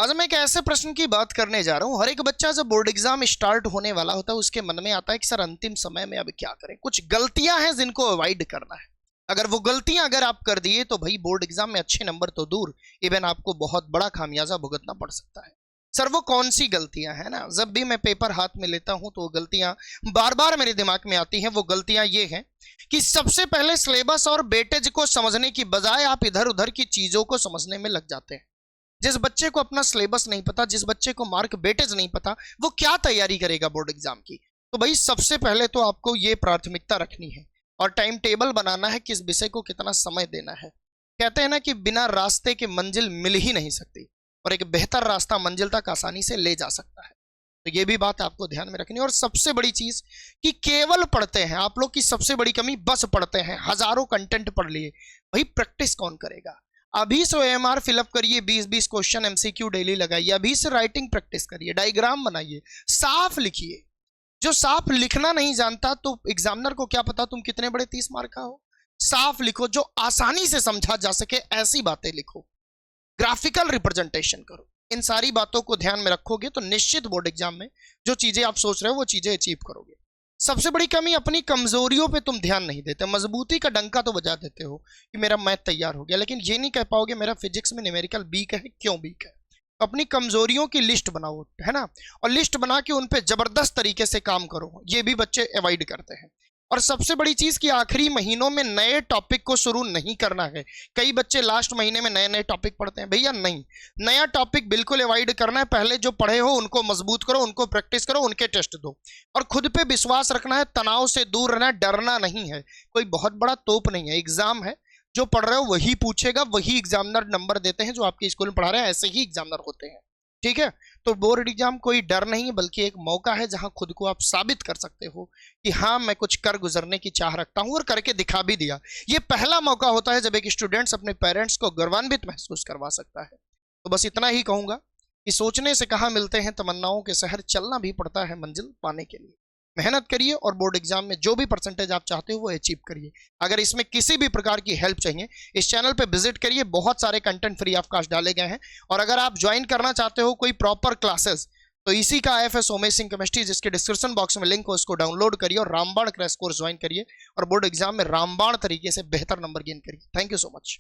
आज मैं एक ऐसे प्रश्न की बात करने जा रहा हूं। हर एक बच्चा जब बोर्ड एग्जाम स्टार्ट होने वाला होता है उसके मन में आता है कि सर अंतिम समय में अब क्या करें, कुछ गलतियां हैं जिनको अवॉइड करना है। अगर वो गलतियां अगर आप कर दिए तो भाई बोर्ड एग्जाम में अच्छे नंबर तो दूर, इवन आपको बहुत बड़ा खामियाजा भुगतना पड़ सकता है। सर वो कौन सी गलतियां हैं ना, जब भी मैं पेपर हाथ में लेता हूं तो वो गलतियां बार बार मेरे दिमाग में आती हैं। वो गलतियां ये हैं कि सबसे पहले सिलेबस और वेटेज को समझने की बजाय आप इधर उधर की चीजों को समझने में लग जाते हैं। जिस बच्चे को अपना सिलेबस नहीं पता, जिस बच्चे को मार्क वेटेज नहीं पता, वो क्या तैयारी करेगा बोर्ड एग्जाम की। तो भाई सबसे पहले तो आपको ये प्राथमिकता रखनी है और टाइम टेबल बनाना है किस विषय को कितना समय देना है। कहते हैं ना कि बिना रास्ते के मंजिल मिल ही नहीं सकती, और एक बेहतर रास्ता मंजिल तक आसानी से ले जा सकता है। तो ये भी बात आपको ध्यान में रखनी है। और सबसे बड़ी चीज कि केवल पढ़ते हैं, आप लोग की सबसे बड़ी कमी बस पढ़ते हैं, हजारों कंटेंट पढ़ लिए, भाई प्रैक्टिस कौन करेगा। अभी से OMR फिलअप करिए, 20-20 क्वेश्चन MCQ डेली लगाइए, अभी से राइटिंग प्रैक्टिस करिए, डायग्राम बनाइए, साफ लिखिए। जो साफ लिखना नहीं जानता तो एग्जामिनर को क्या पता तुम कितने बड़े 30 मार्क का हो। साफ लिखो, जो आसानी से समझा जा सके ऐसी बातें लिखो, ग्राफिकल रिप्रेजेंटेशन करो। इन सारी बातों को ध्यान में रखोगे तो निश्चित बोर्ड एग्जाम में जो चीजें आप सोच रहे हो वो चीजें अचीव करोगे। सबसे बड़ी कमी अपनी कमजोरियों पे तुम ध्यान नहीं देते, मजबूती का डंका तो बजा देते हो कि मेरा मैथ तैयार हो गया, लेकिन ये नहीं कह पाओगे मेरा फिजिक्स में न्यूमेरिकल वीक है, क्यों वीक है। अपनी कमजोरियों की लिस्ट बनाओ, है ना, और लिस्ट बना के उन पे जबरदस्त तरीके से काम करो। ये भी बच्चे अवॉइड करते हैं। और सबसे बड़ी चीज कि आखिरी महीनों में नए टॉपिक को शुरू नहीं करना है। कई बच्चे लास्ट महीने में नए नए टॉपिक पढ़ते हैं, भैया नहीं, नया टॉपिक बिल्कुल अवॉइड करना है। पहले जो पढ़े हो उनको मजबूत करो, उनको प्रैक्टिस करो, उनके टेस्ट दो, और खुद पे विश्वास रखना है, तनाव से दूर रहना है, डरना नहीं है। कोई बहुत बड़ा तोप नहीं है, एग्जाम है, जो पढ़ रहे हो वही पूछेगा, वही एग्जामिनर नंबर देते हैं, जो आपके स्कूल में पढ़ा रहे हैं ऐसे ही एग्जामिनर होते हैं, ठीक है। तो बोर्ड एग्जाम कोई डर नहीं है, बल्कि एक मौका है जहां खुद को आप साबित कर सकते हो कि हाँ मैं कुछ कर गुजरने की चाह रखता हूं, और करके दिखा भी दिया। ये पहला मौका होता है जब एक स्टूडेंट्स अपने पेरेंट्स को गौरवान्वित महसूस करवा सकता है। तो बस इतना ही कहूंगा कि सोचने से कहाँ मिलते हैं तमन्नाओं के शहर, चलना भी पड़ता है मंजिल पाने के लिए। मेहनत करिए और बोर्ड एग्जाम में जो भी परसेंटेज आप चाहते हो वो अचीव करिए। अगर इसमें किसी भी प्रकार की हेल्प चाहिए इस चैनल पे विजिट करिए, बहुत सारे कंटेंट फ्री ऑफ कॉस्ट डाले गए हैं। और अगर आप ज्वाइन करना चाहते हो कोई प्रॉपर क्लासेस, तो इसी का IFS उमेश सिंह केमिस्ट्री, जिसके डिस्क्रिप्शन बॉक्स में लिंक हो, उसको डाउनलोड करिए और रामबाण क्रैश कोर्स ज्वाइन करिए और बोर्ड एग्जाम में रामबाण तरीके से बेहतर नंबर गेन करिए। Thank you so much.